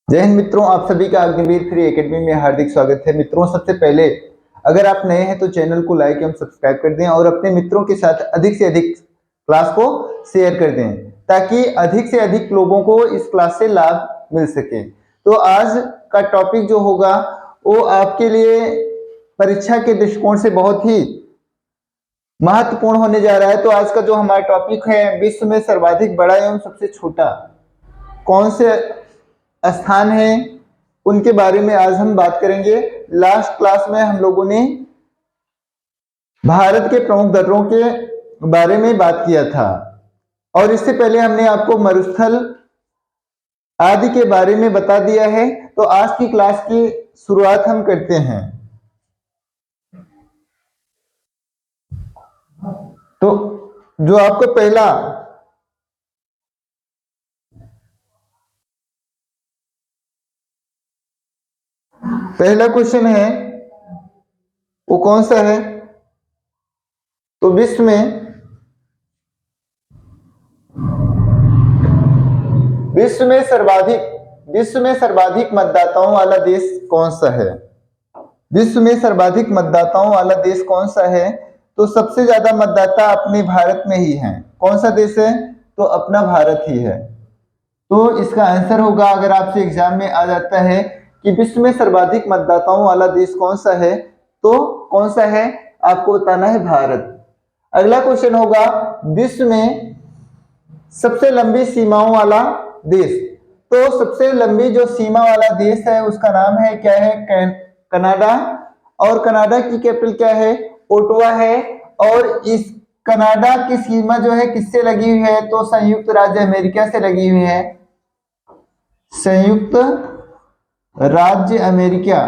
जय हिंद मित्रों, आप सभी का अग्निवीर फ्री एकेडमी में हार्दिक स्वागत है। मित्रों, सबसे पहले अगर आप नए हैं तो चैनल को लाइक एवं सब्सक्राइब कर दें और अपने मित्रों के साथ अधिक से अधिक क्लास को शेयर कर दें ताकि अधिक से अधिक लोगों को इस क्लास से लाभ मिल सके। तो आज का टॉपिक जो होगा वो आपके लिए परीक्षा के दृष्टिकोण से बहुत ही महत्वपूर्ण होने जा रहा है। तो आज का जो हमारा टॉपिक है, विश्व में सर्वाधिक बड़ा एवं सबसे छोटा कौन से स्थान है, उनके बारे में आज हम बात करेंगे। लास्ट क्लास में हम लोगों ने भारत के प्रमुख नगरों के बारे में बात किया था और इससे पहले हमने आपको मरुस्थल आदि के बारे में बता दिया है। तो आज की क्लास की शुरुआत हम करते हैं। तो जो आपको पहला क्वेश्चन है वो कौन सा है? तो विश्व में सर्वाधिक मतदाताओं वाला देश कौन सा है? विश्व में सर्वाधिक मतदाताओं वाला देश कौन सा है? तो सबसे ज्यादा मतदाता अपने भारत में ही हैं। कौन सा देश है? तो अपना भारत ही है। तो इसका आंसर होगा, अगर आपसे एग्जाम में आ जाता है कि विश्व में सर्वाधिक मतदाताओं वाला देश कौन सा है, तो कौन सा है? आपको बताना है भारत। अगला क्वेश्चन होगा, विश्व में सबसे लंबी सीमाओं वाला देश। तो सबसे लंबी जो सीमा वाला देश है उसका नाम है क्या है? कनाडा। और कनाडा की कैपिटल क्या है? ओटावा है। और इस कनाडा की सीमा जो है किससे लगी हुई है? तो संयुक्त राज्य अमेरिका से लगी हुई है। संयुक्त राज्य अमेरिका।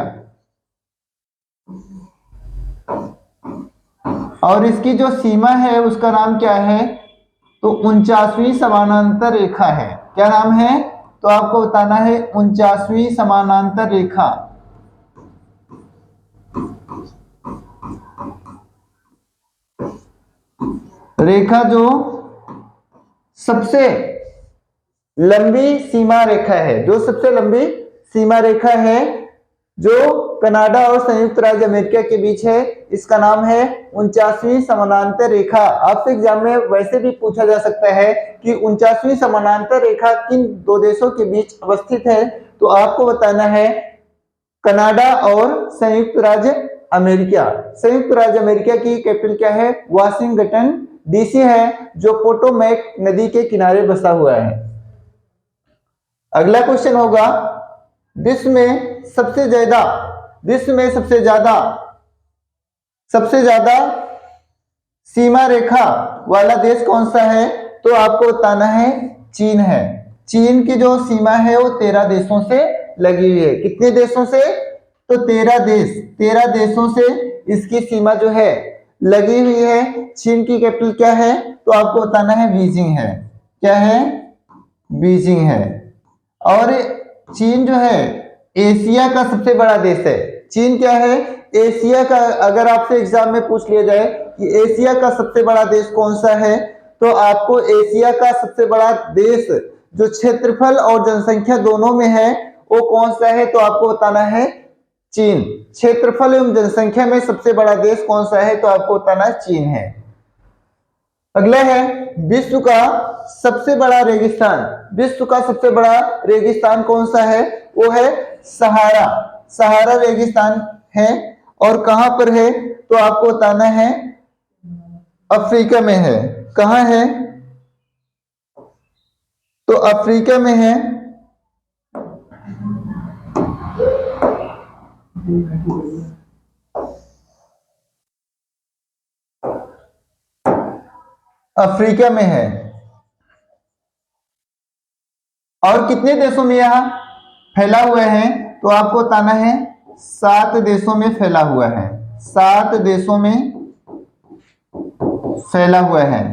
और इसकी जो सीमा है उसका नाम क्या है? तो 49वीं समानांतर रेखा है। क्या नाम है? तो आपको बताना है 49वीं समानांतर रेखा। रेखा जो सबसे लंबी सीमा रेखा है, जो सबसे लंबी सीमा रेखा है जो कनाडा और संयुक्त राज्य अमेरिका के बीच है, इसका नाम है 49वीं समानांतर रेखा। आपसे एग्जाम में वैसे भी पूछा जा सकता है कि 49वीं समानांतर रेखा किन दो देशों के बीच अवस्थित है? तो आपको बताना है कनाडा और संयुक्त राज्य अमेरिका। संयुक्त राज्य अमेरिका की कैपिटल क्या है? वाशिंगटन डीसी है, जो पोटोमैक नदी के किनारे बसा हुआ है। अगला क्वेश्चन होगा, विश्व में सबसे ज्यादा सीमा रेखा वाला देश कौन सा है? तो आपको बताना है चीन है। चीन की जो सीमा है वो 13 देशों से लगी हुई है। कितने देशों से? तो 13 देशों से इसकी सीमा जो है लगी हुई है। चीन की कैपिटल क्या है? तो आपको बताना है बीजिंग है। क्या है? बीजिंग है। और चीन जो है एशिया का सबसे बड़ा देश है। चीन क्या है? एशिया का। अगर आपसे एग्जाम में पूछ लिया जाए कि एशिया का सबसे बड़ा देश कौन सा है, तो आपको एशिया का सबसे बड़ा देश जो क्षेत्रफल और जनसंख्या दोनों में है वो कौन सा है? तो आपको बताना है चीन। क्षेत्रफल एवं जनसंख्या में सबसे बड़ा देश कौन सा है? तो आपको बताना है चीन है। अगला है, विश्व का सबसे बड़ा रेगिस्तान। विश्व का सबसे बड़ा रेगिस्तान कौन सा है? वो है सहारा। सहारा रेगिस्तान है। और कहां पर है? तो आपको बताना है अफ्रीका में है। कहां है? तो अफ्रीका में है। अफ्रीका में है। और कितने देशों में यह फैला हुआ है? तो आपको बताना है 7 देशों में फैला हुआ है। 7 देशों में फैला हुआ है।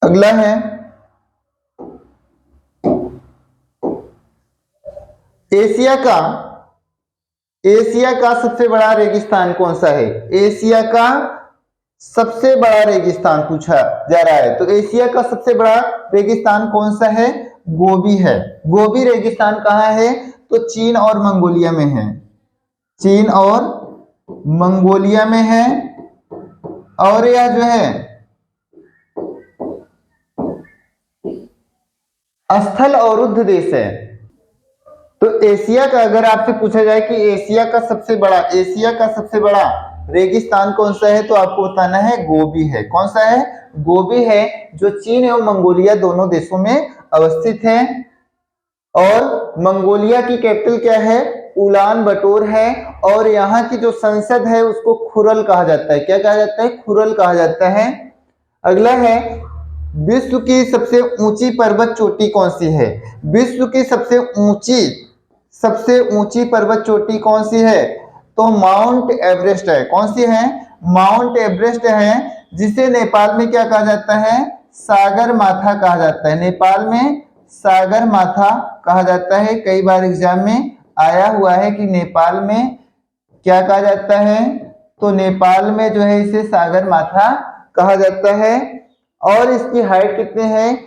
अगला है, एशिया का एशिया का सबसे बड़ा रेगिस्तान कौन सा है? एशिया का सबसे बड़ा रेगिस्तान पूछा जा रहा है, तो एशिया का सबसे बड़ा रेगिस्तान कौन सा है? गोबी है। गोबी रेगिस्तान कहाँ है? तो चीन और मंगोलिया में है। चीन और मंगोलिया में है। और यह जो है स्थल अवरुद्ध देश है। तो एशिया का अगर आपसे पूछा जाए कि एशिया का सबसे बड़ा रेगिस्तान कौन सा है, तो आपको बताना है गोबी है। कौन सा है? गोबी है, जो चीन एवं मंगोलिया दोनों देशों में अवस्थित है। और मंगोलिया की कैपिटल क्या है? उलान बटोर है। और यहाँ की जो संसद है उसको खुरल कहा जाता है। क्या कहा जाता है? खुरल कहा जाता है। अगला है, विश्व की सबसे ऊंची पर्वत चोटी कौन सी है? विश्व की सबसे ऊंची पर्वत चोटी कौन सी है? तो माउंट एवरेस्ट है। कौन सी है? माउंट एवरेस्ट है, जिसे नेपाल में क्या कहा जाता है? सागर माथा कहा जाता है। नेपाल में सागर माथा कहा जाता है। कई बार एग्जाम में आया हुआ है कि नेपाल में क्या कहा जाता है, तो नेपाल में जो है इसे सागर माथा कहा जाता है। और इसकी हाइट कितने है?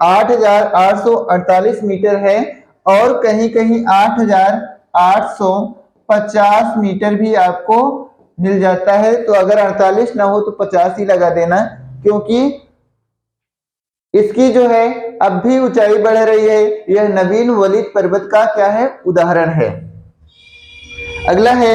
8,848 मीटर है। और कहीं कहीं 8,850 मीटर भी आपको मिल जाता है। तो अगर 48 ना हो तो 50 ही लगा देना, क्योंकि इसकी जो है अब भी ऊंचाई बढ़ रही है। यह नवीन वलित पर्वत का क्या है? उदाहरण है। अगला है,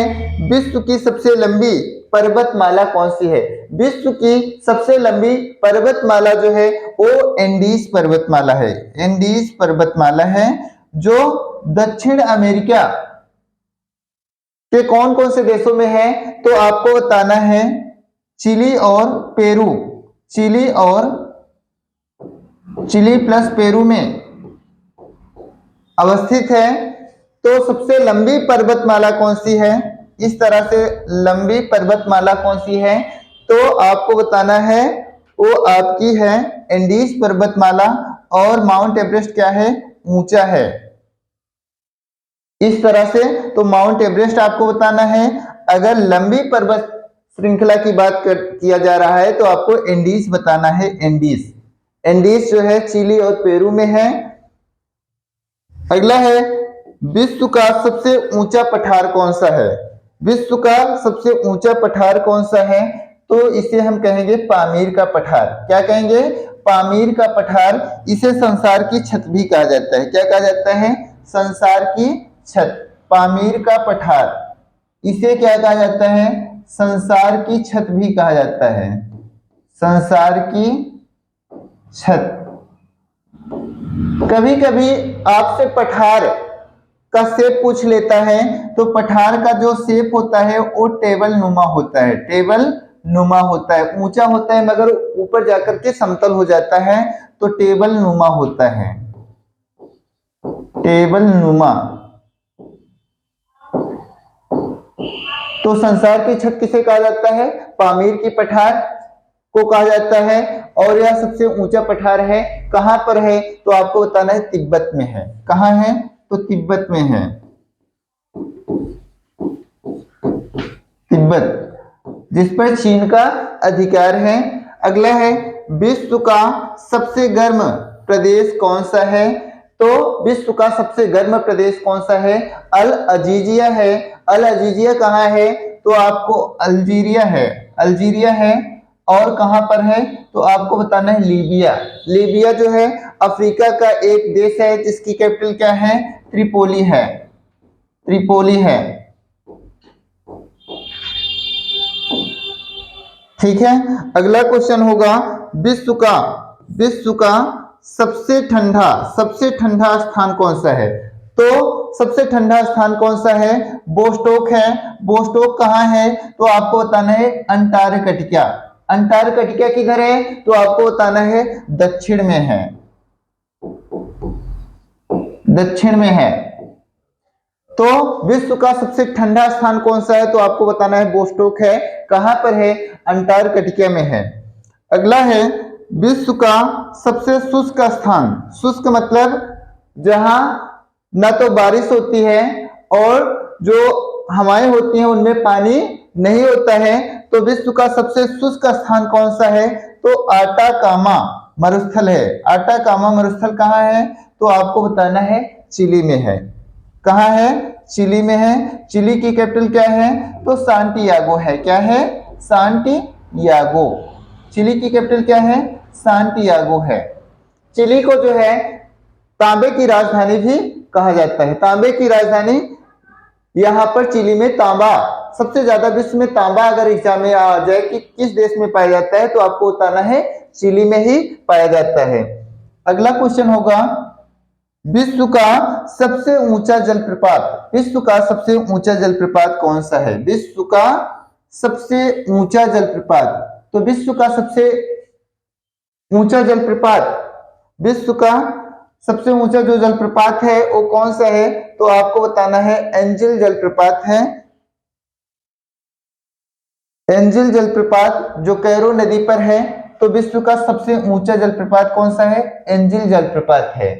विश्व की सबसे लंबी पर्वतमाला कौन सी है? विश्व की सबसे लंबी पर्वतमाला जो है वो एंडीज पर्वतमाला है। एंडीज पर्वतमाला है, जो दक्षिण अमेरिका के कौन कौन से देशों में है? तो आपको बताना है चिली और पेरू। चिली प्लस पेरू में अवस्थित है। तो सबसे लंबी पर्वतमाला कौन सी है? इस तरह से लंबी पर्वतमाला कौन सी है, तो आपको बताना है वो आपकी है एंडीज पर्वतमाला। और माउंट एवरेस्ट क्या है? ऊंचा है। इस तरह से तो माउंट एवरेस्ट आपको बताना है। अगर लंबी पर्वत श्रृंखला की बात किया जा रहा है तो आपको एंडीज बताना है। एंडीज जो है चिली और पेरू में है। अगला है, विश्व का सबसे ऊंचा पठार कौन सा है? विश्व का सबसे ऊंचा पठार कौन सा है? तो इसे हम कहेंगे पामीर का पठार। क्या कहेंगे? पामीर का पठार। इसे संसार की छत भी कहा जाता है। क्या कहा जाता है? संसार की छत। पामीर का पठार, इसे क्या कहा जाता है? संसार की छत भी कहा जाता है। संसार की छत। कभी कभी आपसे पठार का शेप पूछ लेता है, तो पठार का जो शेप होता है वो टेबल नुमा होता है। टेबल नुमा होता है, ऊंचा होता है मगर ऊपर जाकर के समतल हो जाता है, तो टेबल नुमा होता है। टेबल नुमा। तो संसार की छत किसे कहा जाता है? पामीर की पठार को कहा जाता है। और यह सबसे ऊंचा पठार है। कहां पर है? तो आपको बताना है तिब्बत में है। कहां है? तो तिब्बत में है। तिब्बत, जिस पर चीन का अधिकार है। अगला है, विश्व का सबसे गर्म प्रदेश कौन सा है? तो विश्व का सबसे गर्म प्रदेश कौन सा है? अल अजीजिया है। अल अजीजिया कहाँ है? तो आपको अल्जीरिया है। और कहां पर है? तो आपको बताना है लीबिया। लीबिया जो है अफ्रीका का एक देश है, जिसकी कैपिटल क्या है? त्रिपोली है। ठीक है। अगला क्वेश्चन होगा, विश्व का सबसे ठंडा स्थान कौन सा है? तो सबसे ठंडा स्थान कौन सा है? बोस्टोक है। बोस्टोक कहाँ है? तो आपको बताना है अंटार्कटिका। अंटार्कटिका किधर है? तो आपको बताना है दक्षिण में है। तो विश्व का सबसे ठंडा स्थान कौन सा है? तो आपको बताना है बोस्टोक है। कहां पर है? अंटार्कटिका में है। अगला है, विश्व का सबसे शुष्क स्थान। शुष्क मतलब जहां न तो बारिश होती है और जो हवाएं होती हैं उनमें पानी नहीं होता है। तो विश्व का सबसे शुष्क स्थान कौन सा है? तो आटाकामा मरुस्थल है। आटाकामा मरुस्थल कहाँ है? तो आपको बताना है चिली में है। कहाँ है? चिली में है। चिली की कैपिटल क्या है? तो सांटियागो है। क्या है? सांटियागो। चिली की कैपिटल क्या है? सांटियागो है। चिली को जो है तांबे की राजधानी भी कहा जाता है। तांबे की राजधानी, यहाँ पर चिली में तांबा सबसे ज्यादा, विश्व में तांबा अगर एग्जाम में आ जाए कि किस देश में पाया जाता है तो आपको बताना है चिली में ही पाया जाता है। अगला क्वेश्चन होगा, विश्व का सबसे ऊंचा जलप्रपात, विश्व का सबसे ऊंचा जलप्रपात कौन सा है? विश्व का सबसे ऊंचा जलप्रपात, तो विश्व का सबसे ऊंचा जलप्रपात, विश्व का सबसे ऊंचा जो जलप्रपात है वो कौन सा है? तो आपको बताना है एंजिल जलप्रपात है। एंजिल जलप्रपात जो कैरो नदी पर है। तो विश्व का सबसे ऊंचा जलप्रपात कौन सा है? एंजिल जलप्रपात है।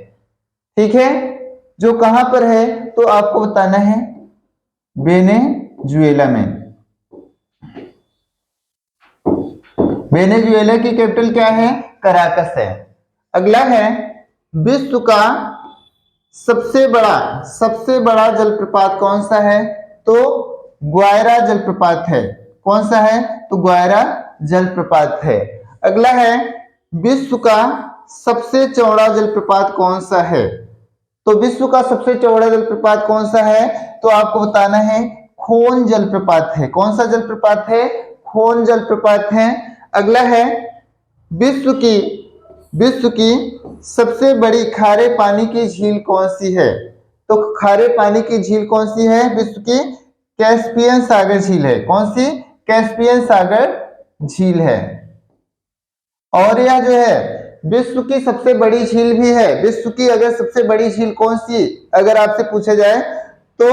ठीक है, जो कहां पर है? तो आपको बताना है वेनेजुएला में। वेनेजुएला की कैपिटल क्या है? कराकस है। अगला है, विश्व का सबसे बड़ा जलप्रपात कौन सा है? तो ग्वायरा जलप्रपात है। कौन सा है? तो ग्वायरा जलप्रपात है। अगला है, विश्व का सबसे चौड़ा जलप्रपात कौन सा है? तो विश्व का सबसे चौड़ा जलप्रपात कौन सा है? तो आपको बताना है खोन जलप्रपात है। कौन सा जलप्रपात है? खोन जलप्रपात है। अगला है, विश्व की सबसे बड़ी खारे पानी की झील कौन सी है? तो खारे पानी की झील कौन सी है? विश्व की कैस्पियन सागर झील है। कौन सी? कैस्पियन सागर झील है। और यह जो है विश्व की सबसे बड़ी झील भी है। विश्व की अगर सबसे बड़ी झील कौन सी अगर आपसे पूछा जाए तो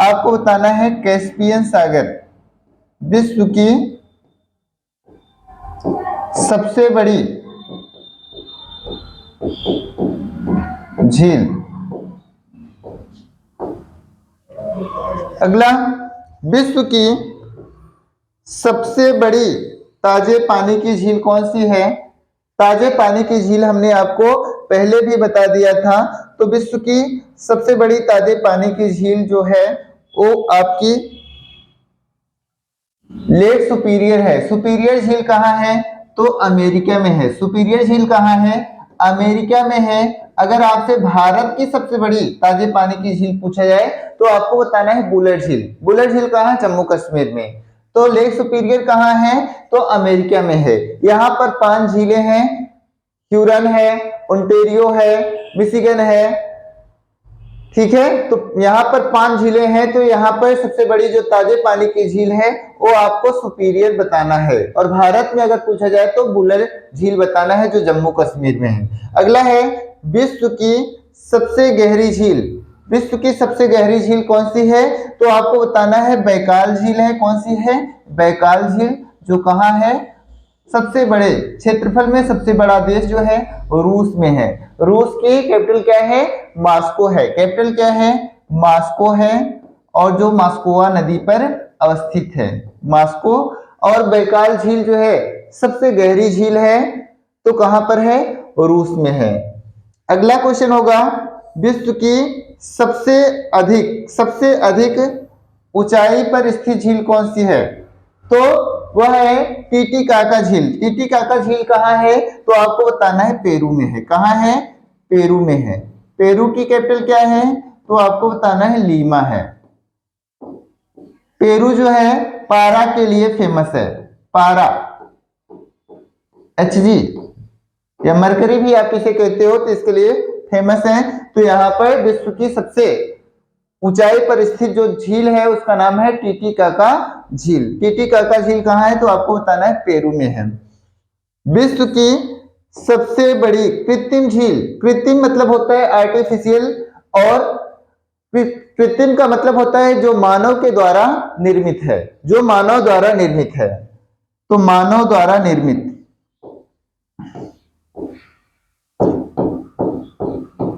आपको बताना है कैस्पियन सागर। विश्व की सबसे बड़ी झील। अगला, विश्व की सबसे बड़ी ताजे पानी की झील कौन सी है? ताजे पानी की झील हमने आपको पहले भी बता दिया था। तो विश्व की सबसे बड़ी ताजे पानी की झील जो है वो आपकी लेक सुपीरियर है। सुपीरियर झील कहाँ है? तो अमेरिका में है। सुपीरियर झील कहाँ है? अमेरिका में है। अगर आपसे भारत की सबसे बड़ी ताजे पानी की झील पूछा जाए तो आपको बताना है बुलर झील। बुलर झील कहाँ है? जम्मू कश्मीर में। तो लेक सुपीरियर कहाँ है? तो अमेरिका में है। यहाँ पर 5 झीलें हैं, ह्यूरन है, ओंटारियो है, मिशिगन है। ठीक है, तो यहाँ पर 5 झीलें हैं। तो यहाँ पर सबसे बड़ी जो ताजे पानी की झील है वो आपको सुपीरियर बताना है। और भारत में अगर पूछा जाए तो बुलर झील बताना है जो जम्मू कश्मीर में है। अगला है, विश्व की सबसे गहरी झील। विश्व की सबसे गहरी झील कौन सी है? तो आपको बताना है बैकाल झील है। कौन सी है? बैकाल झील, जो कहाँ है? सबसे बड़े क्षेत्रफल में सबसे बड़ा देश जो है रूस में है। रूस की कैपिटल क्या है? मॉस्को है। कैपिटल क्या है? मॉस्को है। और जो मॉस्कोवा नदी पर अवस्थित है, मॉस्को। और बैकाल झील जो है सबसे गहरी झील है। तो कहां पर है? रूस में है। अगला क्वेश्चन होगा, विश्व की सबसे अधिक ऊंचाई पर स्थित झील कौन सी है? तो वह है टीटीकाका झील। टीटीकाका झील कहाँ है? तो आपको बताना है पेरू में है। कहाँ है? पेरू में है। पेरू की कैपिटल क्या है? तो आपको बताना है लीमा है। पेरू जो है पारा के लिए फेमस है। पारा, HG या मरकरी भी आप इसे कहते हो, तो इसके लिए फेमस है। तो यहाँ पर विश्व की सबसे ऊंचाई पर स्थित जो झील है उसका नाम है टीटीकाका झील। टीटीकाका झील कहाँ है? तो आपको बताना है पेरू में है। विश्व की सबसे बड़ी कृत्रिम झील। कृत्रिम मतलब होता है आर्टिफिशियल, और कृत्रिम का मतलब होता है जो मानव के द्वारा निर्मित है। जो मानव द्वारा निर्मित है। तो मानव द्वारा निर्मित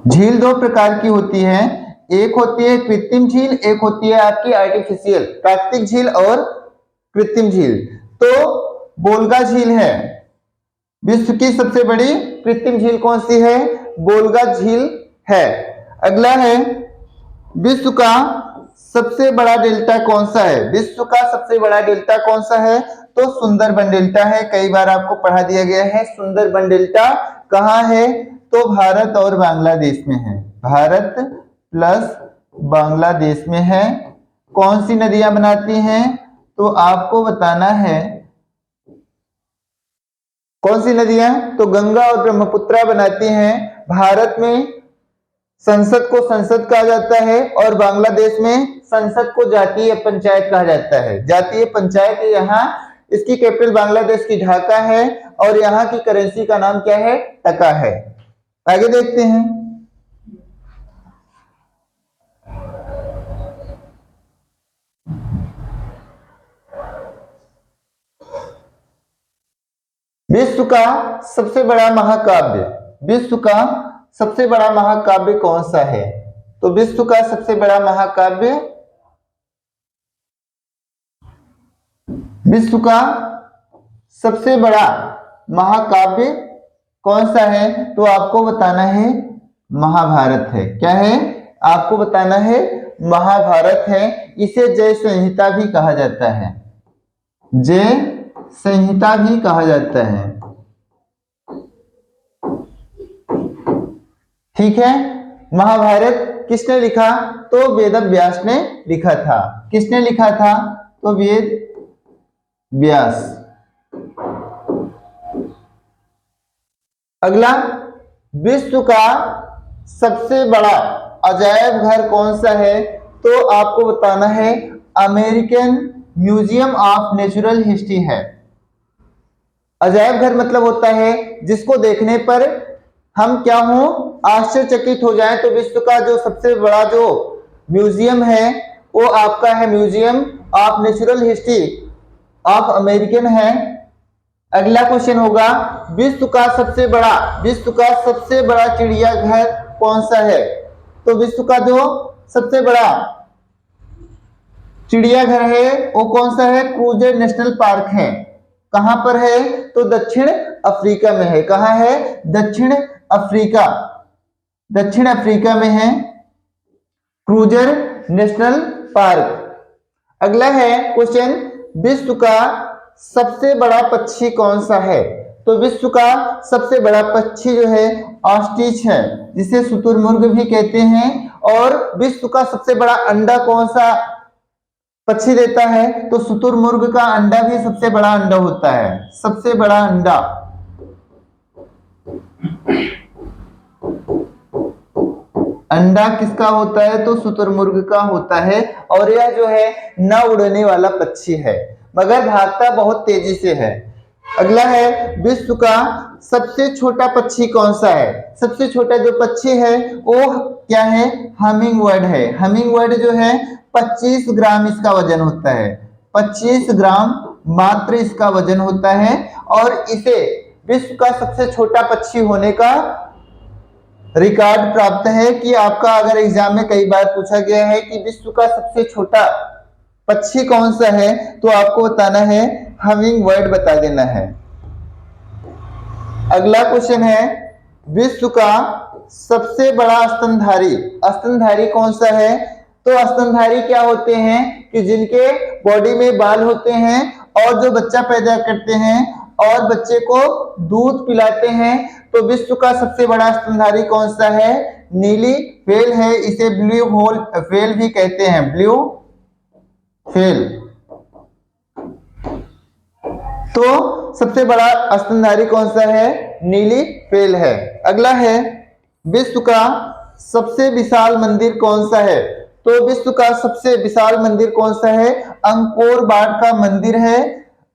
झील 2 प्रकार की होती है। एक होती है कृत्रिम झील, एक होती है आपकी आर्टिफिशियल, प्राकृतिक झील और कृत्रिम झील। तो बोलगा झील है विश्व की सबसे बड़ी कृत्रिम झील, कौन सी है? बोलगा झील है। अगला है विश्व का सबसे बड़ा डेल्टा कौन सा है? विश्व का सबसे बड़ा डेल्टा कौन सा है? तो सुंदरबन डेल्टा है। कई बार आपको पढ़ा दिया गया है। सुंदरबन डेल्टा कहाँ है? तो भारत और बांग्लादेश में है। भारत प्लस बांग्लादेश में है। कौन सी नदियां बनाती हैं? तो आपको बताना है कौन सी नदियां? तो गंगा और ब्रह्मपुत्रा बनाती हैं। भारत में संसद को संसद कहा जाता है और बांग्लादेश में संसद को जातीय पंचायत कहा जाता है। जातीय पंचायत यहाँ, इसकी कैपिटल बांग्लादेश की ढाका है और यहाँ की करेंसी का नाम क्या है? टका है। आगे देखते हैं। विश्व का सबसे बड़ा महाकाव्य, विश्व का सबसे बड़ा महाकाव्य कौन सा है? तो विश्व का सबसे बड़ा महाकाव्य, विश्व का सबसे बड़ा महाकाव्य कौन सा है? तो आपको बताना है महाभारत है। क्या है? आपको बताना है महाभारत है। इसे जय संहिता भी कहा जाता है। जय संहिता भी कहा जाता है। ठीक है। महाभारत किसने लिखा? तो वेद व्यास ने लिखा था। किसने लिखा था? तो वेद व्यास। अगला, विश्व का सबसे बड़ा अजायब घर कौन सा है? तो आपको बताना है American museum of natural history है। अजायब घर मतलब होता है जिसको देखने पर हम क्या हो? आश्चर्यचकित हो जाए। तो विश्व का जो सबसे बड़ा जो म्यूजियम है वो आपका है museum of natural history of American है। अगला क्वेश्चन होगा विश्व का सबसे बड़ा चिड़ियाघर कौन सा है? तो विश्व का जो सबसे बड़ा चिड़ियाघर है वो कौन सा है? क्रूजर नेशनल पार्क है। कहां पर है? तो दक्षिण अफ्रीका में है। कहां है? दक्षिण अफ्रीका में है क्रूजर नेशनल पार्क। अगला है क्वेश्चन, विश्व का सबसे बड़ा पक्षी कौन सा है? तो विश्व का सबसे बड़ा पक्षी जो है ऑस्ट्रिच है, जिसे शुतुरमुर्ग भी कहते हैं। और विश्व का सबसे बड़ा अंडा कौन सा पक्षी देता है? तो शुतुरमुर्ग का अंडा भी सबसे बड़ा अंडा होता है। सबसे बड़ा अंडा किसका होता है? तो शुतुरमुर्ग का होता है। और यह जो है न उड़ने वाला पक्षी है मगर भागता बहुत तेजी से है। अगला है विश्व का सबसे छोटा पक्षी कौन सा है? सबसे छोटा जो पक्षी है वो क्या है? हमिंग बर्ड है। हमिंग बर्ड जो है 25 ग्राम इसका वजन होता है। 25 ग्राम मात्र इसका वजन होता है। और इसे विश्व का सबसे छोटा पक्षी होने का रिकॉर्ड प्राप्त है। कि आपका अगर एग्जाम में कई बार पूछा गया है कि विश्व का सबसे छोटा पक्षी कौन सा है, तो आपको बताना है हमिंग बर्ड बता देना है। अगला क्वेश्चन है विश्व का सबसे बड़ा स्तनधारी कौन सा है? तो स्तनधारी क्या होते हैं कि जिनके बॉडी में बाल होते हैं और जो बच्चा पैदा करते हैं और बच्चे को दूध पिलाते हैं। तो विश्व का सबसे बड़ा स्तनधारी कौन सा है? नीली व्हेल है। इसे ब्लू व्हेल भी कहते हैं। Blue whale. तो सबसे बड़ा स्तनधारी कौन सा है? नीली व्हेल है। अगला है विश्व का सबसे विशाल मंदिर कौन सा है? तो विश्व का सबसे विशाल मंदिर कौन सा है? अंकोर वाट का मंदिर है।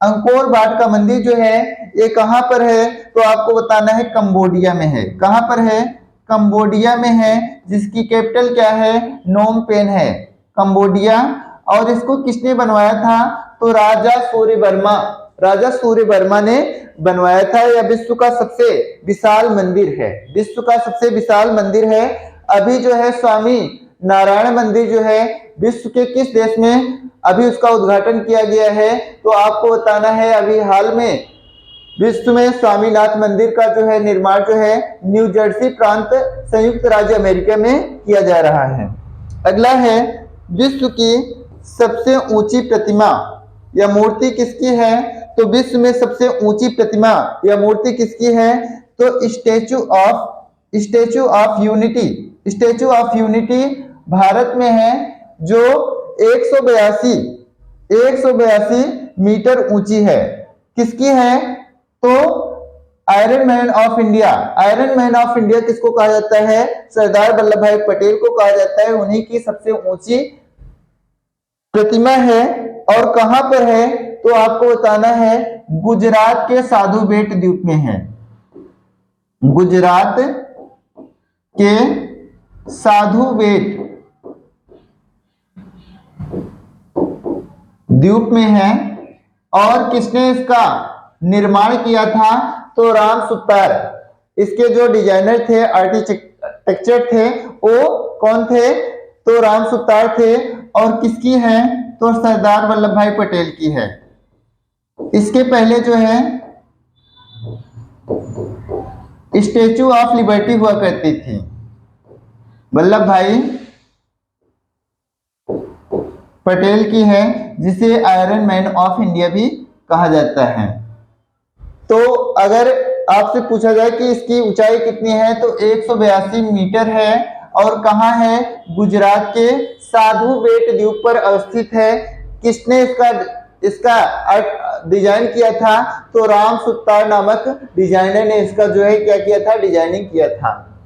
अंकोर वाट का मंदिर जो है ये कहां पर है? तो आपको बताना है कंबोडिया में है। कहां पर है? कंबोडिया में है, जिसकी कैपिटल क्या है? नोम पेन है, कंबोडिया। और इसको किसने बनवाया था? तो राजा सूर्यवर्मा ने बनवाया था। यह विश्व का सबसे विशाल मंदिर है। विश्व का सबसे विशाल मंदिर है। अभी जो है स्वामी नारायण मंदिर जो है विश्व के किस देश में अभी उसका उद्घाटन किया गया है? तो आपको बताना है अभी हाल में विश्व में स्वामीनाथ मंदिर का जो है निर्माण जो है न्यू जर्सी प्रांत संयुक्त राज्य अमेरिका में किया जा रहा है। अगला है विश्व की सबसे ऊंची प्रतिमा या मूर्ति किसकी है? तो विश्व में सबसे ऊंची प्रतिमा या मूर्ति किसकी है? तो statue of unity, statue of unity Bharat में है जो 182 मीटर ऊंची है। किसकी है? तो iron man of India, iron man of India किसको कहा जाता है? सरदार वल्लभ भाई पटेल को कहा जाता है। उन्हीं की सबसे ऊंची प्रतिमा है। और कहां पर है? तो आपको बताना है गुजरात के साधु बेट द्वीप में है। गुजरात के साधु बेट द्वीप में है। और किसने इसका निर्माण किया था? तो राम सुतार। इसके जो डिजाइनर थे, आर्किटेक्चर थे, वो कौन थे? तो राम सुतार थे। और किसकी है? तो सरदार वल्लभ भाई पटेल की है। इसके पहले जो है स्टैचू ऑफ लिबर्टी हुआ करती थी, वल्लभ भाई पटेल की है, जिसे आयरन मैन ऑफ इंडिया भी कहा जाता है। तो अगर आपसे पूछा जाए कि इसकी ऊंचाई कितनी है तो 182 मीटर है। और कहाँ है? गुजरात के साधु बेट द्वीप पर अवस्थित है। किसने इसका डिजाइन किया था? तो राम सुतार नामक डिजाइनर ने इसका जो है क्या किया था? डिजाइनिंग किया था।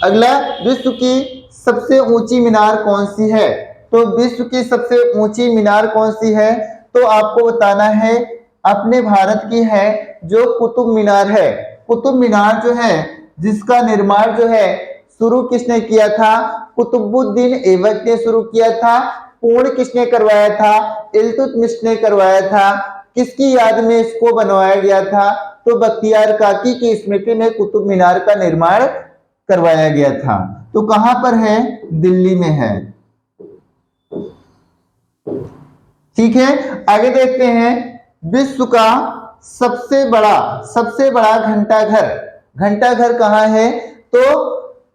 अगला, विश्व की सबसे ऊंची मीनार कौन सी है? तो विश्व की सबसे ऊंची मीनार कौन सी है? तो आपको बताना है अपने भारत की है जो कुतुब मीनार है। कुतुब मीनार जो है जिसका निर्माण जो है शुरू किसने किया था? कुतुबुद्दीन ऐबक ने शुरू किया था। पूर्ण किसने करवाया था? इल्तुतमिश ने करवाया था। किसकी याद में इसको बनवाया गया था? तो बख्तियार काकी की स्मृति में कुतुब मीनार का निर्माण करवाया गया था। तो कहां पर है? दिल्ली में है। ठीक है, आगे देखते हैं विश्व का सबसे बड़ा घंटाघर। घंटाघर कहाँ है? तो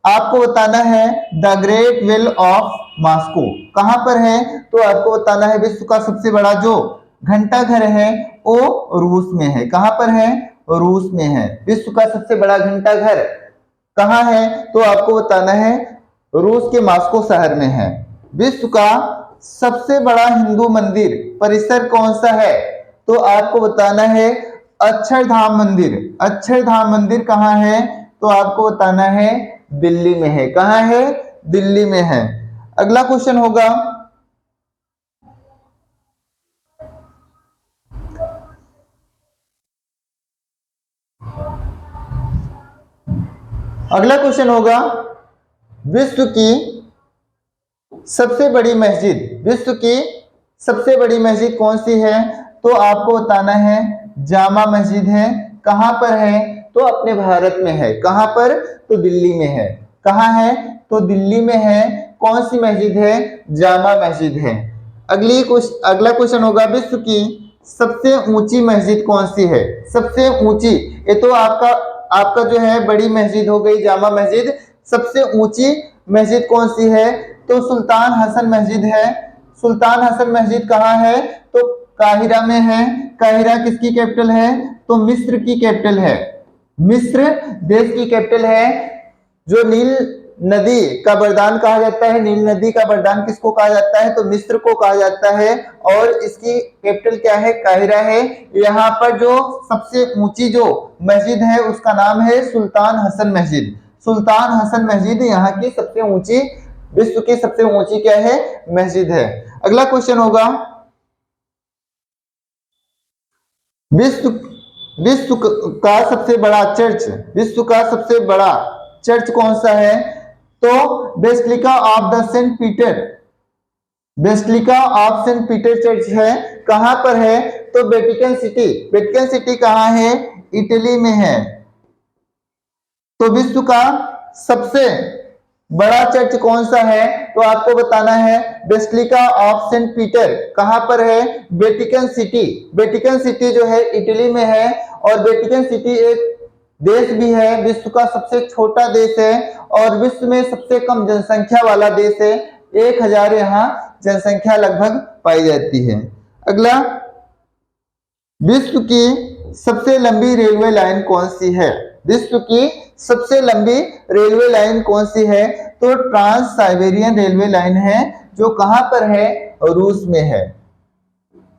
आपको बताना है the great well of Moscow. कहां पर है? तो आपको बताना है विश्व का सबसे बड़ा जो घंटाघर है वो रूस में है। कहां पर है? रूस में है। विश्व का सबसे बड़ा घंटाघर कहां है? तो आपको बताना है रूस के मॉस्को शहर में है। विश्व का सबसे बड़ा हिंदू मंदिर परिसर कौन सा है? तो आपको बताना है अक्षरधाम मंदिर। अक्षरधाम मंदिर कहाँ है? तो आपको बताना है दिल्ली में है। कहाँ है? दिल्ली में है। अगला क्वेश्चन होगा विश्व की सबसे बड़ी मस्जिद। विश्व की सबसे बड़ी मस्जिद कौन सी है? तो आपको बताना है जामा मस्जिद है। कहां पर है? तो अपने भारत में है। कहां पर? तो दिल्ली में है। कहां है? तो दिल्ली में है। कौन सी मस्जिद है? जामा मस्जिद है। अगला क्वेश्चन होगा विश्व की सबसे ऊंची मस्जिद कौन सी है? सबसे ऊंची, ये तो आपका जो है बड़ी मस्जिद हो गई जामा मस्जिद। सबसे ऊंची मस्जिद कौन सी है? तो सुल्तान हसन मस्जिद है। सुल्तान हसन मस्जिद कहाँ है? तो काहिरा में है। काहिरा किसकी कैपिटल है? तो मिस्र की कैपिटल है। मिस्र देश की कैपिटल है। जो नील नदी का वरदान कहा जाता है, नील नदी का वरदान किसको कहा जाता है? तो मिस्र को कहा जाता है। और इसकी कैपिटल क्या है? काहिरा है। यहाँ पर जो सबसे ऊंची जो मस्जिद है उसका नाम है सुल्तान हसन मस्जिद। सुल्तान हसन मस्जिद यहाँ की सबसे ऊंची, विश्व की सबसे ऊंची क्या है? मस्जिद है। अगला क्वेश्चन होगा विश्व का सबसे बड़ा चर्च। विश्व का सबसे बड़ा चर्च कौन सा है? तो basilica of the saint Peter. Basilica of saint Peter church है। कहां पर है? तो वेटिकन सिटी। वेटिकन सिटी कहां है? इटली में है। तो विश्व का सबसे बड़ा चर्च कौन सा है? तो आपको बताना है बेसिलिका ऑफ सेंट पीटर। कहां पर है? Vatican city. वेटिकन सिटी जो है इटली में है, और वेटिकन सिटी एक देश भी है, विश्व का सबसे छोटा देश है और विश्व में सबसे कम जनसंख्या वाला देश है। 1000 यहाँ जनसंख्या लगभग पाई जाती है। अगला, विश्व की सबसे लंबी रेलवे लाइन कौन सी है? विश्व की सबसे लंबी रेलवे लाइन कौन सी है? तो ट्रांस साइबेरियन रेलवे लाइन है, जो कहां पर है? रूस में है।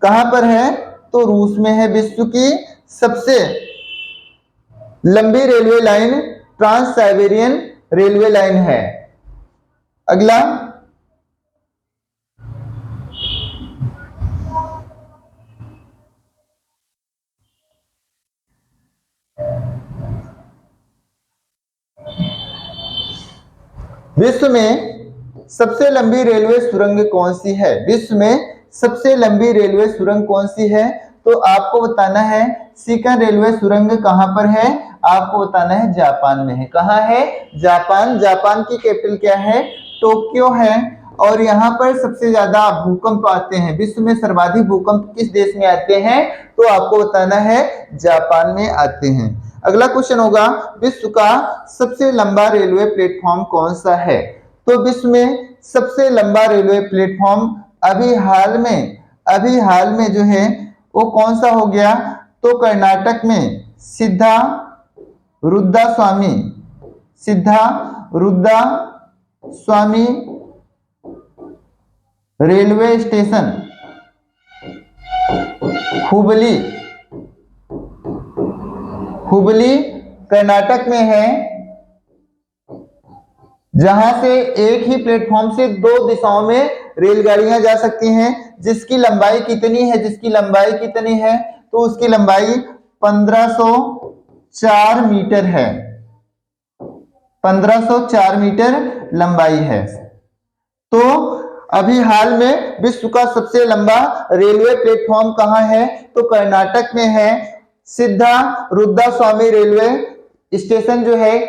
कहां पर है? तो रूस में है। विश्व की सबसे लंबी railway line trans Siberian railway line है। अगला, विश्व में सबसे लंबी रेलवे सुरंग कौन सी है? विश्व में सबसे लंबी रेलवे सुरंग कौन सी है? तो आपको बताना है सिकन रेलवे सुरंग कहां पर है? आपको बताना है जापान में है। कहां है? जापान। जापान की कैपिटल क्या है? टोक्यो है। और यहाँ पर सबसे ज्यादा भूकंप आते हैं। विश्व में सर्वाधिक भूकंप किस देश में आते हैं? तो आपको बताना है जापान में आते हैं। अगला क्वेश्चन होगा, विश्व का सबसे लंबा रेलवे प्लेटफॉर्म कौन सा है? तो विश्व में सबसे लंबा रेलवे प्लेटफॉर्म अभी हाल में जो है वो कौन सा हो गया? तो कर्नाटक में सिद्धा रुद्रा स्वामी रेलवे स्टेशन हुबली कर्नाटक में है, जहां से एक ही प्लेटफॉर्म से 2 दिशाओं में रेलगाड़ियां जा सकती हैं। जिसकी लंबाई कितनी है? तो उसकी लंबाई 1504 मीटर है। 1504 मीटर लंबाई है। तो अभी हाल में विश्व का सबसे लंबा रेलवे प्लेटफॉर्म कहां है? तो कर्नाटक में है। सिद्धा रुद्रा स्वामी रेलवे स्टेशन जो है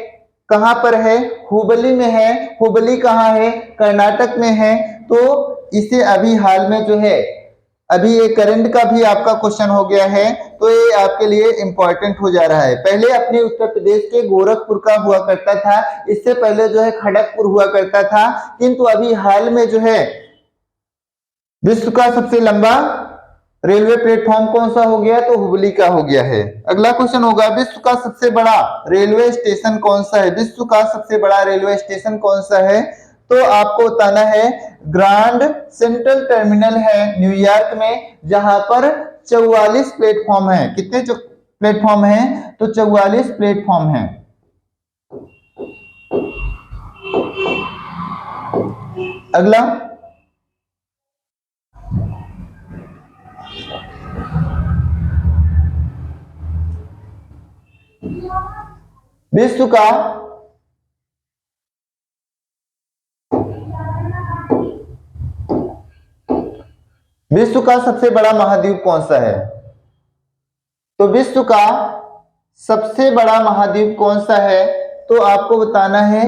कहां पर है? हुबली में है। हुबली कहां है? कर्नाटक में है। तो इसे अभी हाल में जो है, अभी ये करंट का भी आपका क्वेश्चन हो गया है, तो ये आपके लिए इंपॉर्टेंट हो जा रहा है। पहले अपने उत्तर प्रदेश के गोरखपुर का हुआ करता था, इससे पहले जो है खड़गपुर हुआ करता था, किंतु अभी हाल में जो है विश्व का सबसे लंबा रेलवे प्लेटफॉर्म कौन सा हो गया? तो हुबली का हो गया है। अगला क्वेश्चन होगा, विश्व का सबसे बड़ा रेलवे स्टेशन कौन सा है? विश्व का सबसे बड़ा रेलवे स्टेशन कौन सा है? तो आपको बताना है ग्रांड सेंट्रल टर्मिनल है न्यूयॉर्क में, जहां पर 44 प्लेटफॉर्म है। कितने प्लेटफॉर्म है? तो 44 प्लेटफॉर्म है। अगला, विश्व का सबसे बड़ा महाद्वीप कौन सा है? तो विश्व का सबसे बड़ा महाद्वीप कौन सा है? तो आपको बताना है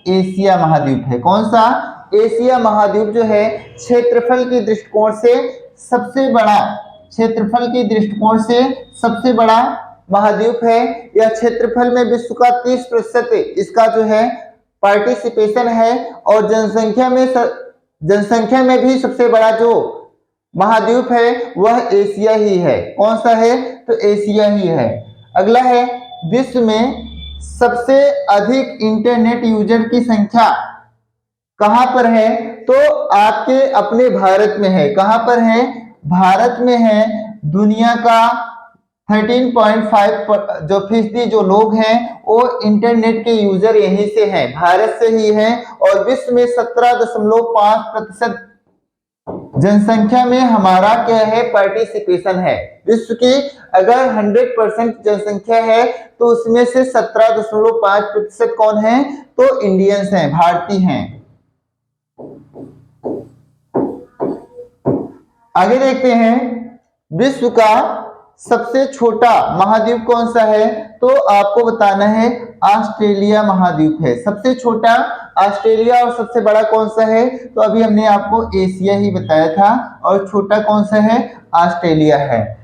एशिया महाद्वीप है। कौन सा? एशिया महाद्वीप जो है क्षेत्रफल के दृष्टिकोण से सबसे बड़ा महाद्वीप है। यह क्षेत्रफल में विश्व का 30% इसका जो है पार्टिसिपेशन है, और जनसंख्या में भी सबसे बड़ा जो महाद्वीप है वह एशिया ही है। कौन सा है? तो एशिया ही है। अगला है, विश्व में सबसे अधिक इंटरनेट यूजर की संख्या कहां पर है? तो आपके अपने भारत में है। कहां पर है? भारत में है। दुनिया का 13.5 जो फीसदी जो लोग हैं वो इंटरनेट के यूजर यहीं से हैं, भारत से ही हैं। और विश्व में 17.5% जनसंख्या में हमारा क्या है? पार्टिसिपेशन है। विश्व की अगर 100% जनसंख्या है तो उसमें से 17.5% कौन है? तो इंडियंस हैं, भारतीय हैं। आगे देखते हैं, विश्व का सबसे छोटा महाद्वीप कौन सा है? तो आपको बताना है ऑस्ट्रेलिया महाद्वीप है सबसे छोटा ऑस्ट्रेलिया। और सबसे बड़ा कौन सा है? तो अभी हमने आपको एशिया ही बताया था, और छोटा कौन सा है? ऑस्ट्रेलिया है।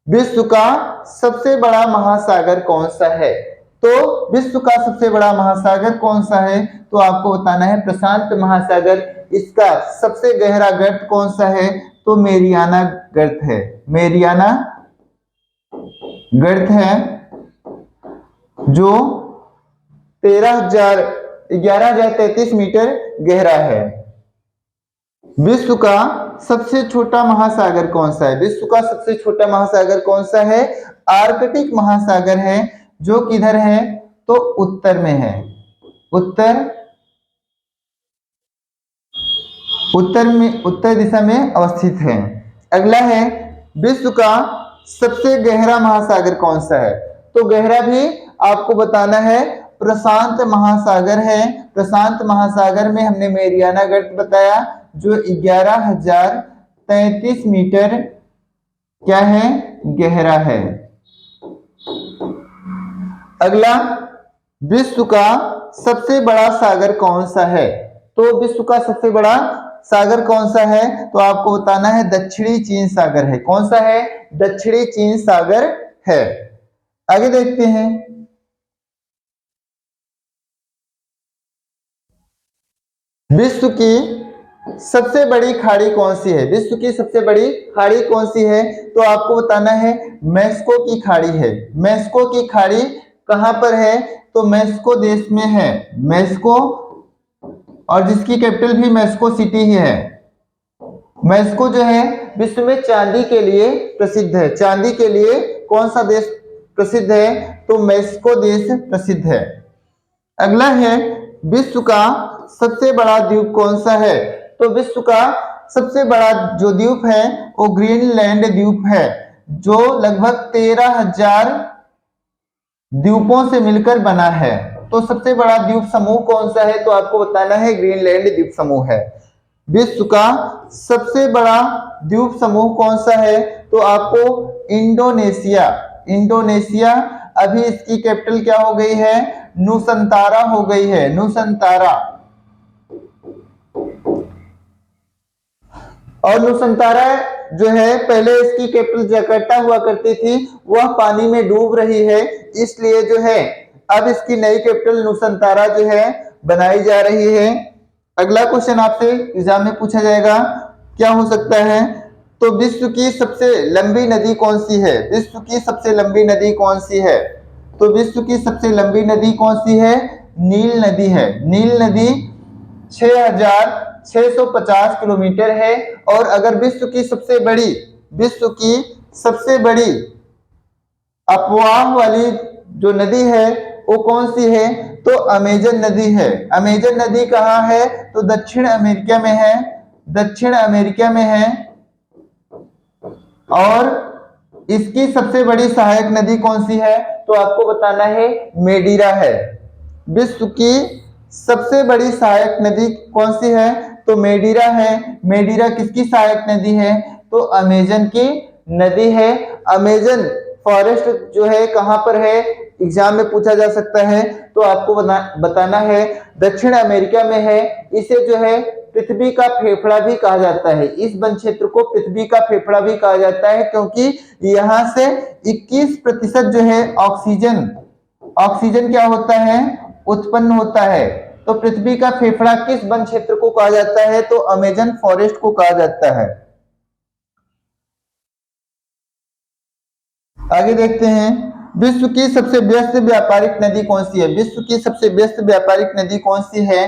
विश्व का सबसे बड़ा महासागर कौन सा है? तो विश्व का सबसे बड़ा महासागर कौन सा है? तो आपको बताना है प्रशांत महासागर। इसका सबसे गहरा गर्त कौन सा है? तो मेरियाना गर्त है। मेरियाना गर्त है जो 11,033 मीटर गहरा है। विश्व का सबसे छोटा महासागर कौन सा है? विश्व का सबसे छोटा महासागर कौन सा है? आर्कटिक महासागर है, जो किधर है? तो उत्तर में है। उत्तर दिशा में अवस्थित है। अगला है विश्व का सबसे गहरा महासागर कौन सा है? तो गहरा भी आपको बताना है प्रशांत महासागर है। प्रशांत महासागर में हमने मेरियाना गर्त बताया जो 11,033 मीटर क्या है? गहरा है। अगला विश्व का सबसे बड़ा सागर कौन सा है? तो विश्व का सबसे बड़ा सागर कौन सा है? तो आपको बताना है दक्षिणी चीन सागर है। कौन सा है? दक्षिणी चीन सागर है। आगे देखते हैं। विश्व की सबसे बड़ी खाड़ी कौन सी है? विश्व की सबसे बड़ी खाड़ी कौन सी है? तो आपको बताना है मेक्सिको की खाड़ी है। मेक्सिको की खाड़ी कहां पर है? तो मेक्सिको देश में है। मेक्सिको, और जिसकी कैपिटल भी मेक्सिको सिटी ही है। मेक्सिको जो है विश्व में चांदी के लिए प्रसिद्ध है। चांदी के लिए कौन सा देश प्रसिद्ध है? तो मेक्सिको देश प्रसिद्ध है। अगला है विश्व का सबसे बड़ा द्वीप कौन सा है? तो विश्व का सबसे बड़ा जो द्वीप है वो ग्रीनलैंड द्वीप है, जो लगभग 13,000 द्वीपों से मिलकर बना है। तो सबसे बड़ा द्वीप समूह कौन सा है? तो आपको बताना है ग्रीनलैंड द्वीप समूह है। विश्व का सबसे बड़ा द्वीप समूह कौन सा है? तो आपको इंडोनेशिया। इंडोनेशिया, अभी इसकी कैपिटल क्या हो गई है? नुसंतारा हो गई है। नुसंतारा। और नुसंतारा जो है पहले इसकी कैपिटल जकार्ता हुआ करती थी, वह पानी में डूब रही है, इसलिए जो है अब इसकी नई कैपिटल नुसंतारा जो है बनाई जा रही है। अगला क्वेश्चन आपसे एग्जाम में पूछा जाएगा, क्या हो सकता है? तो विश्व की सबसे लंबी नदी कौन सी है? विश्व की सबसे लंबी नदी कौन सी है? तो विश्व की सबसे लंबी नदी कौन सी है? नील नदी है। नील नदी 6,650 किलोमीटर है। और अगर विश्व की सबसे बड़ी अफवाह वाली जो नदी है वो कौन सी है? तो अमेजन नदी है। अमेजन नदी कहाँ है? तो दक्षिण अमेरिका में है। दक्षिण अमेरिका में है। और इसकी सबसे बड़ी सहायक नदी कौन सी है? तो आपको बताना है मेडीरा है। विश्व की सबसे बड़ी सहायक नदी कौन सी है? तो मेडीरा है। मेडीरा किसकी सहायक नदी है? तो अमेजन की नदी है। अमेजन फॉरेस्ट जो है कहां पर है? एग्जाम में पूछा जा सकता है, तो आपको बताना है दक्षिण अमेरिका में है। इसे जो है पृथ्वी का फेफड़ा भी कहा जाता है। इस वन क्षेत्र को पृथ्वी का फेफड़ा भी कहा जाता है, क्योंकि यहां से 21% जो है ऑक्सीजन क्या होता है? उत्पन्न होता है। तो पृथ्वी का फेफड़ा किस वन क्षेत्र को कहा जाता है? तो अमेजन फॉरेस्ट को कहा जाता है। आगे देखते हैं, विश्व की सबसे व्यस्त व्यापारिक नदी कौन सी है? विश्व की सबसे व्यस्त व्यापारिक नदी कौन सी है?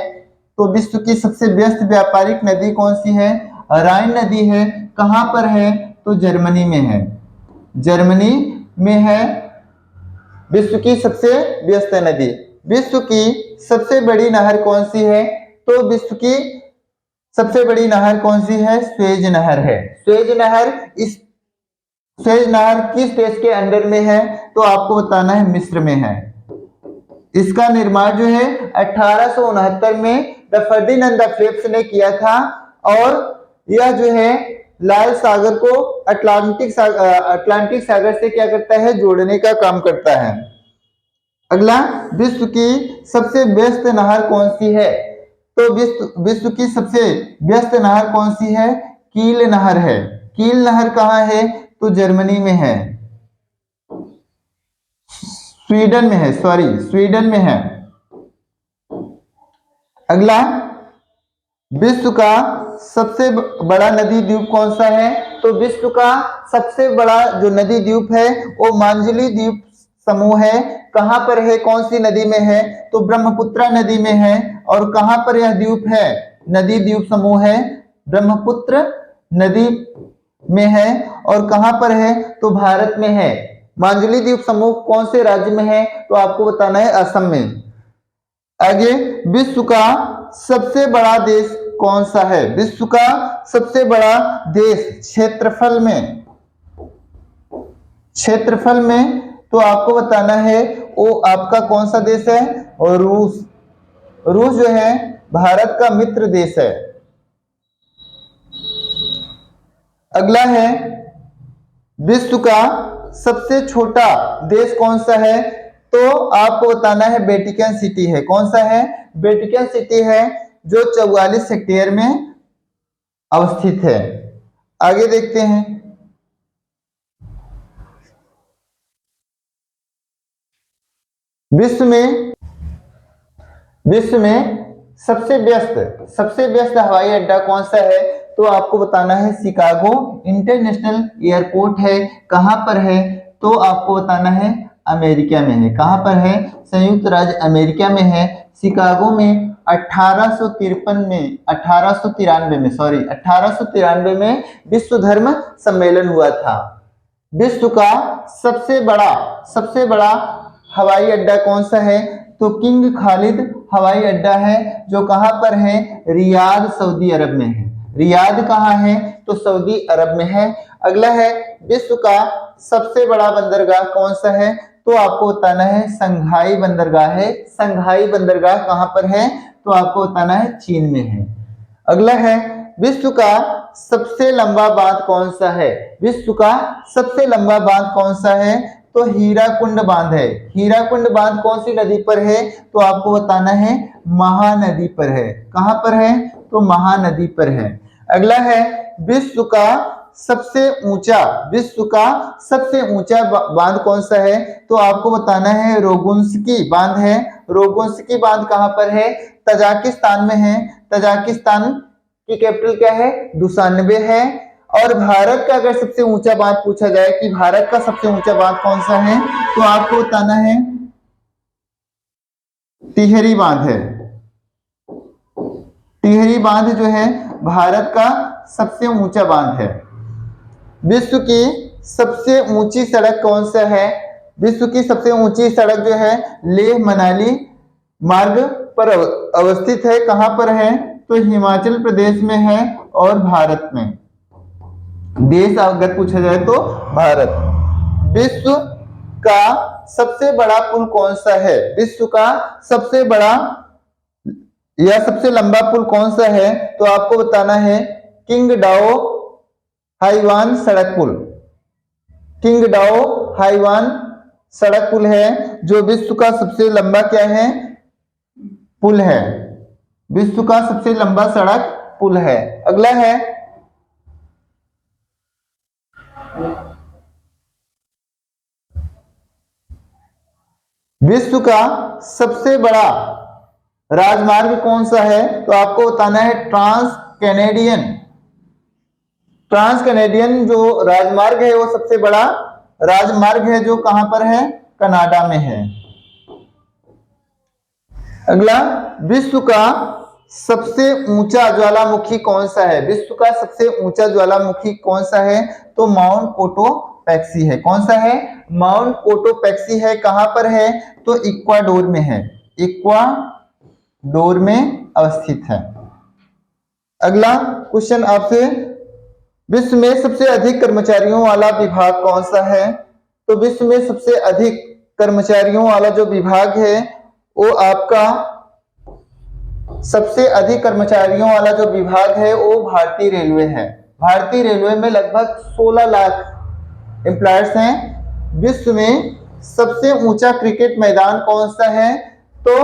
तो विश्व की सबसे व्यस्त व्यापारिक नदी कौन सी है? राइन नदी है। कहां पर है? तो जर्मनी में है। जर्मनी में है विश्व की सबसे व्यस्त नदी। विश्व की सबसे बड़ी नहर कौन सी है? तो विश्व की सबसे बड़ी नहर कौन सी है? स्वेज नहर है। स्वेज नहर किस देश के अंडर में है? तो आपको बताना है मिस्र में है। इसका निर्माण जो है 1869 में द फर्डिनांड द फेलिप्स ने किया था, और यह जो है लाल सागर को अटलांटिक सागर से क्या करता है, जोड़ने का काम करता है। अगला, विश्व की सबसे व्यस्त नहर कौन सी है? तो विश्व की सबसे व्यस्त नहर कौन सी है? कील नहर है। कील नहर कहाँ है? तो जर्मनी में है, स्वीडन में है, सॉरी स्वीडन में है। अगला, विश्व का सबसे बड़ा नदी द्वीप कौन सा है? तो विश्व का सबसे बड़ा जो नदी द्वीप है वो मांजुली द्वीप समूह है। कहां पर है, कौन सी नदी में है? तो ब्रह्मपुत्र नदी में है। और कहां पर यह द्वीप है, नदी द्वीप समूह है? ब्रह्मपुत्र नदी में है। और कहां पर है? तो भारत में है। मांजुली द्वीप समूह कौन से राज्य में है? तो आपको बताना है असम में। आगे, विश्व का सबसे बड़ा देश कौन सा है? विश्व का सबसे बड़ा देश क्षेत्रफल में तो आपको बताना है वो आपका कौन सा देश है? और रूस। रूस जो है भारत का मित्र देश है। अगला है, विश्व का सबसे छोटा देश कौन सा है? तो आपको बताना है वेटिकन सिटी है। कौन सा है? वेटिकन सिटी है, जो 44 हेक्टेयर में अवस्थित है। आगे देखते हैं, विश्व में सबसे व्यस्त हवाई अड्डा कौन सा है? तो आपको बताना है शिकागो इंटरनेशनल एयरपोर्ट है। कहां पर है? तो आपको बताना है अमेरिका में है। कहां पर है? संयुक्त राज्य अमेरिका में है, शिकागो में। 1893 में विश्व धर्म सम्मेलन हुआ था। विश्व का सबसे बड़ा हवाई अड्डा कौन सा है? तो किंग खालिद हवाई अड्डा है, जो कहां पर है? रियाद, सऊदी अरब में है। रियाद कहां है? तो सऊदी अरब में है। अगला है, विश्व का सबसे बड़ा बंदरगाह कौन सा है? तो आपको बताना है संघाई बंदरगाह है। संघाई बंदरगाह कहां पर है? तो आपको बताना है चीन में है। अगला है, विश्व का सबसे लंबा बांध कौन सा है? विश्व का सबसे लंबा बांध कौन सा है? तो हीराकुंड बांध है। हीराकुंड बांध कौन सी नदी पर है? तो आपको बताना है महानदी पर है। कहां पर है? तो महानदी पर है। अगला है, विश्व का सबसे ऊंचा बांध कौन सा है? तो आपको बताना है रोगुंस्की बांध है। रोगुंस्की बांध कहां पर है? तजाकिस्तान में है। तजाकिस्तान की कैपिटल क्या है? दुशान्बे है। और भारत का अगर सबसे ऊंचा बांध पूछा जाए कि भारत का सबसे ऊंचा बांध कौन सा है, तो आपको बताना है टिहरी बांध है। टिहरी बांध जो है भारत का सबसे ऊंचा बांध है। विश्व की सबसे ऊंची सड़क कौन सा है? विश्व की सबसे ऊंची सड़क जो है लेह मनाली मार्ग पर अवस्थित है। कहां पर है? तो हिमाचल प्रदेश में है और भारत में। देश अगर पूछा जाए तो भारत। विश्व का सबसे बड़ा पुल कौन सा है? विश्व का सबसे बड़ा या सबसे लंबा पुल कौन सा है? तो आपको बताना है किंगडाओ हाईवान सड़क पुल। किंगडाओ हाईवान सड़क पुल है, जो विश्व का सबसे लंबा क्या है? पुल है। विश्व का सबसे लंबा सड़क पुल है। अगला है, विश्व का सबसे बड़ा राजमार्ग कौन सा है? तो आपको बताना है ट्रांस कैनेडियन जो राजमार्ग है वो सबसे बड़ा राजमार्ग है, जो कहां पर है? कनाडा में है। अगला, विश्व का सबसे ऊंचा ज्वालामुखी कौन सा है? विश्व का सबसे ऊंचा ज्वालामुखी कौन सा है? तो माउंट कोटोपैक्सी है। कौन सा है? माउंट कोटोपैक्सी है। कहां पर है? तो इक्वाडोर में है। इक्वाडोर में अवस्थित है। अगला क्वेश्चन आपसे, विश्व में सबसे अधिक कर्मचारियों वाला विभाग कौन सा है? तो विश्व में सबसे अधिक कर्मचारियों वाला जो विभाग है वो आपका सबसे अधिक कर्मचारियों वाला जो विभाग है वो भारतीय रेलवे है। भारतीय रेलवे में लगभग 16 लाख एम्प्लॉयर्स हैं। विश्व में सबसे ऊंचा क्रिकेट मैदान कौन सा है? तो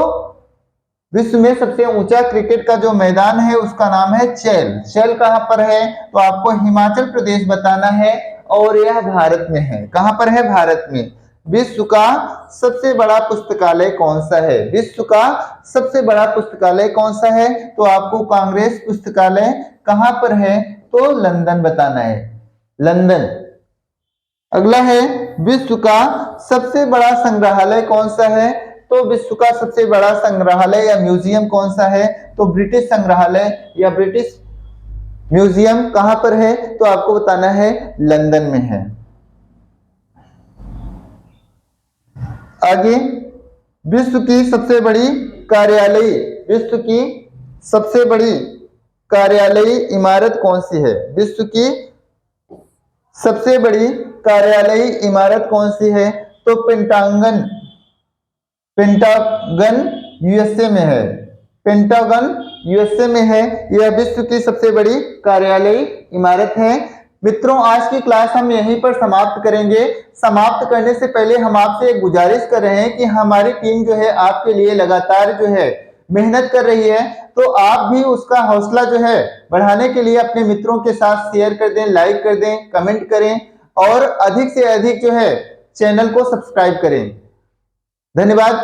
विश्व में सबसे ऊंचा क्रिकेट का जो मैदान है उसका नाम है चैल। चैल कहां पर है? तो आपको हिमाचल प्रदेश बताना है और यह भारत में है। कहां पर है? भारत में। विश्व का सबसे बड़ा पुस्तकालय कौन सा है? विश्व का सबसे बड़ा पुस्तकालय कौन सा है? तो आपको कांग्रेस पुस्तकालय कहां पर है? तो लंदन बताना है, लंदन। अगला है, विश्व का सबसे बड़ा संग्रहालय कौन सा है? तो विश्व का सबसे बड़ा संग्रहालय या म्यूजियम कौन सा है? तो ब्रिटिश संग्रहालय या ब्रिटिश म्यूजियम कहां पर है? तो आपको बताना है लंदन में है। आगे, विश्व की सबसे बड़ी कार्यालय, विश्व की सबसे बड़ी कार्यालयी इमारत कौन सी है? विश्व की सबसे बड़ी कार्यालयी इमारत कौन सी है? तो पेंटागन, पेंटागन यूएसए में है, पेंटागन यूएसए में है। यह विश्व की सबसे बड़ी कार्यालयी इमारत है। मित्रों, आज की क्लास हम यहीं पर समाप्त करेंगे। समाप्त करने से पहले हम आपसे एक गुजारिश कर रहे हैं कि हमारी टीम जो है आपके लिए लगातार जो है मेहनत कर रही है, तो आप भी उसका हौसला जो है बढ़ाने के लिए अपने मित्रों के साथ शेयर कर दें, लाइक कर दें, कमेंट करें और अधिक से अधिक जो है चैनल को सब्सक्राइब करें। धन्यवाद।